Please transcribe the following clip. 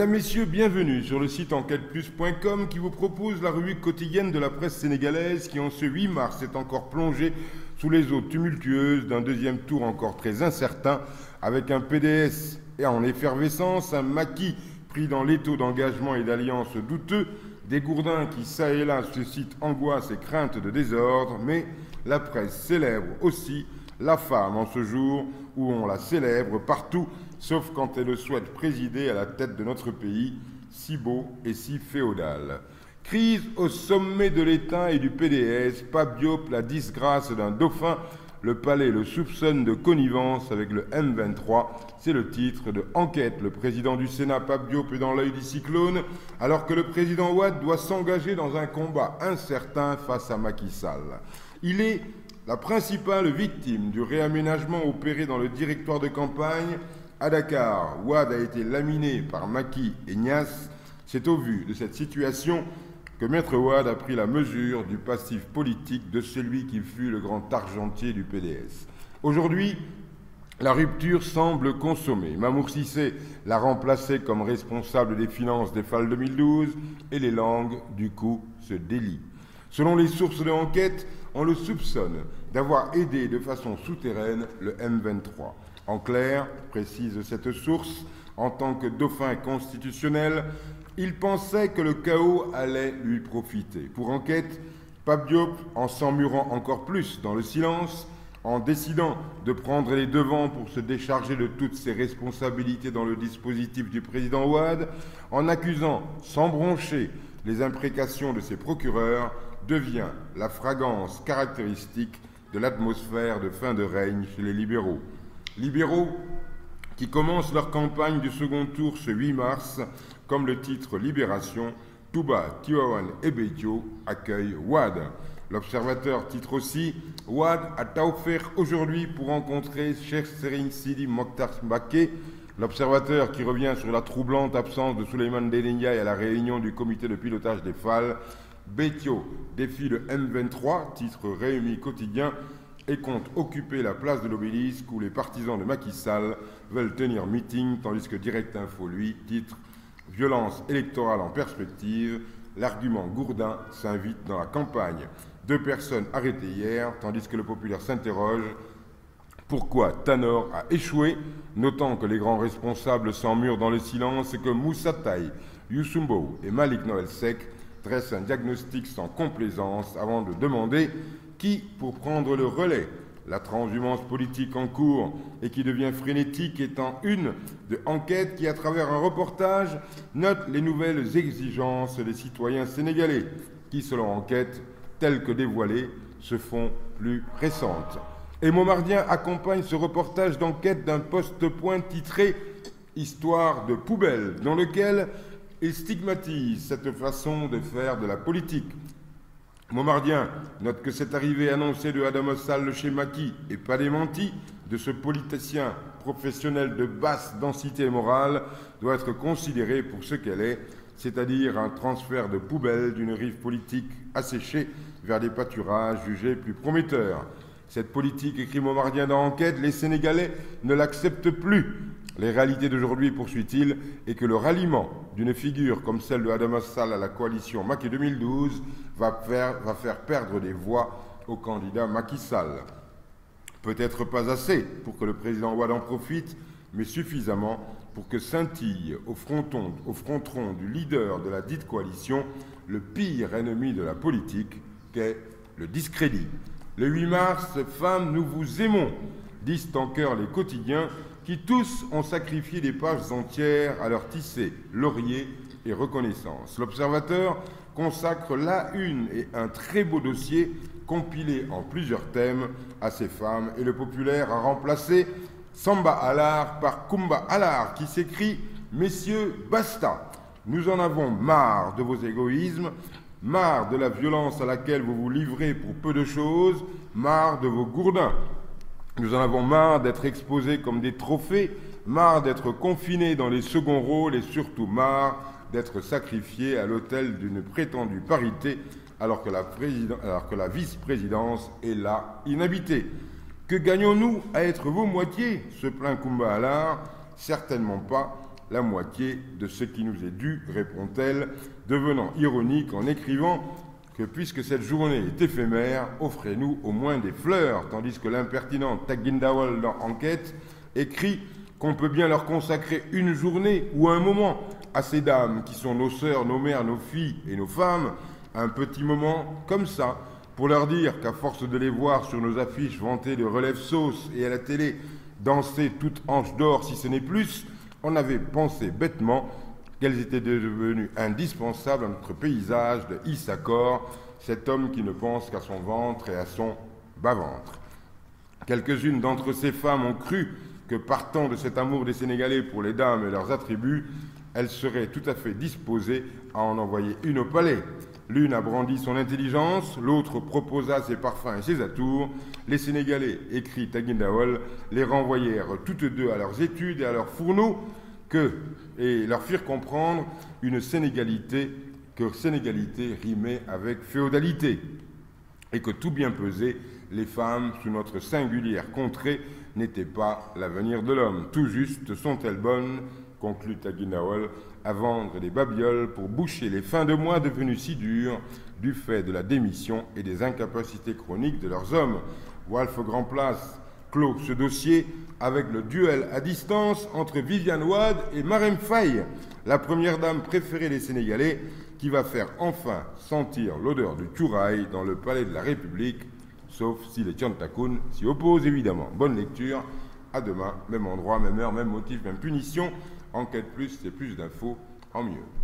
Mesdames, Messieurs, bienvenue sur le site enquêteplus.com qui vous propose la revue quotidienne de la presse sénégalaise qui, en ce 8 mars, est encore plongée sous les eaux tumultueuses d'un deuxième tour encore très incertain, avec un PDS et en effervescence, un Macky pris dans l'étau d'engagement et d'alliances douteux, des gourdins qui, ça et là, suscitent angoisse et crainte de désordre, mais la presse célèbre aussi la femme en ce jour où on la célèbre partout, sauf quand elle souhaite présider à la tête de notre pays, si beau et si féodal. Crise au sommet de l'État et du PDS, Pape Diop, la disgrâce d'un dauphin, le palais le soupçonne de connivence avec le M23. C'est le titre de Enquête. Le président du Sénat, Pape Diop, est dans l'œil du cyclone, alors que le président Wade doit s'engager dans un combat incertain face à Macky Sall. Il est la principale victime du réaménagement opéré dans le directoire de campagne. À Dakar, Wade a été laminé par Macky et Niasse. C'est au vu de cette situation que Maître Wade a pris la mesure du passif politique de celui qui fut le grand argentier du PDS. Aujourd'hui, la rupture semble consommée. Mamour Cissé l'a remplacé comme responsable des finances des FAL 2012 et les langues, du coup, se délient. Selon les sources de l'enquête, on le soupçonne d'avoir aidé de façon souterraine le M23. En clair, précise cette source, en tant que dauphin constitutionnel, il pensait que le chaos allait lui profiter. Pour Enquête, Pape Diop, en s'emmurant encore plus dans le silence, en décidant de prendre les devants pour se décharger de toutes ses responsabilités dans le dispositif du président Wade, en accusant sans broncher les imprécations de ses procureurs, devient la fragrance caractéristique de l'atmosphère de fin de règne chez les libéraux. Libéraux qui commencent leur campagne du second tour ce 8 mars, comme le titre Libération, Touba, Tivaouane et Béthio accueillent Wade. L'Observateur titre aussi Wade à Taoufer aujourd'hui pour rencontrer Cheikh Serigne Sidi Mokhtar Mbacké. L'Observateur qui revient sur la troublante absence de Souleymane Ndéné Ndiaye à la réunion du comité de pilotage des FAL. Béthio défie le M23, titre Réumi quotidien, et compte occuper la place de l'Obélisque où les partisans de Macky Sall veulent tenir meeting, tandis que Direct Info, lui, titre Violence électorale en perspective, l'argument gourdin s'invite dans la campagne. 2 personnes arrêtées hier, tandis que le Populaire s'interroge pourquoi Tanor a échoué, notant que les grands responsables s'emmurent dans le silence et que Moussa Taye, Youssou et Malik Noël Seck dressent un diagnostic sans complaisance avant de demander qui pour prendre le relais. La transhumance politique en cours et qui devient frénétique étant une de Enquête qui, à travers un reportage, note les nouvelles exigences des citoyens sénégalais qui, selon Enquête, telles que dévoilées, se font plus récentes. Et Momardien accompagne ce reportage d'Enquête d'un post-point titré « Histoire de poubelle » dans lequel il stigmatise cette façon de faire de la politique. Momardien note que cette arrivée annoncée de Adama Sall chez Macky et pas démentie de ce politicien professionnel de basse densité morale doit être considérée pour ce qu'elle est, c'est-à-dire un transfert de poubelle d'une rive politique asséchée vers des pâturages jugés plus prometteurs. Cette politique, écrit Momardien dans Enquête, les Sénégalais ne l'acceptent plus. Les réalités d'aujourd'hui, poursuit-il, est que le ralliement d'une figure comme celle de Adama Sall à la coalition Macky 2012 va faire perdre des voix au candidat Macky Sall. Peut-être pas assez pour que le président Wade en profite, mais suffisamment pour que scintille au fronton du leader de la dite coalition le pire ennemi de la politique qu'est le discrédit. Le 8 mars, femmes, nous vous aimons, disent en chœur les quotidiens qui tous ont sacrifié des pages entières à leur tisser laurier et reconnaissance. L'Observateur consacre la une et un très beau dossier compilé en plusieurs thèmes à ces femmes et le Populaire a remplacé Samba Alar par Kumba Alar qui s'écrit « Messieurs, basta, nous en avons marre de vos égoïsmes, marre de la violence à laquelle vous vous livrez pour peu de choses, marre de vos gourdins. Nous en avons marre d'être exposés comme des trophées, marre d'être confinés dans les seconds rôles et surtout marre d'être sacrifiés à l'autel d'une prétendue parité alors que la vice-présidence est là inhabitée. Que gagnons-nous à être vos moitiés se plaint Kumba Alar. Certainement pas. la moitié de ce qui nous est dû, répond-elle, devenant ironique en écrivant que puisque cette journée est éphémère, offrez-nous au moins des fleurs, tandis que l'impertinente Tagindawal dans Enquête écrit qu'on peut bien leur consacrer une journée ou un moment à ces dames qui sont nos sœurs, nos mères, nos filles et nos femmes, un petit moment comme ça, pour leur dire qu'à force de les voir sur nos affiches vantées de relève sauce et à la télé danser toutes hanches d'or si ce n'est plus, on avait pensé bêtement qu'elles étaient devenues indispensables à notre paysage de Issachar, cet homme qui ne pense qu'à son ventre et à son bas-ventre. Quelques-unes d'entre ces femmes ont cru que partant de cet amour des Sénégalais pour les dames et leurs attributs, elles seraient tout à fait disposées à en envoyer une au palais. L'une a brandi son intelligence, l'autre proposa ses parfums et ses atours. Les Sénégalais, écrit Tagindawal, les renvoyèrent toutes deux à leurs études et à leurs fourneaux et leur firent comprendre que sénégalité rimait avec féodalité et que tout bien pesé, les femmes, sous notre singulière contrée, n'étaient pas l'avenir de l'homme. Tout juste sont-elles bonnes, conclut Tagindawal, à vendre des babioles pour boucher les fins de mois devenus si durs du fait de la démission et des incapacités chroniques de leurs hommes. Walf Grandplace clôt ce dossier avec le duel à distance entre Viviane Wade et Marème Faye, la première dame préférée des Sénégalais, qui va faire enfin sentir l'odeur du Tchouraï dans le palais de la République, sauf si les Tchantakoun s'y opposent évidemment. Bonne lecture, à demain, même endroit, même heure, même motif, même punition. Enquête plus, c'est plus d'infos en mieux.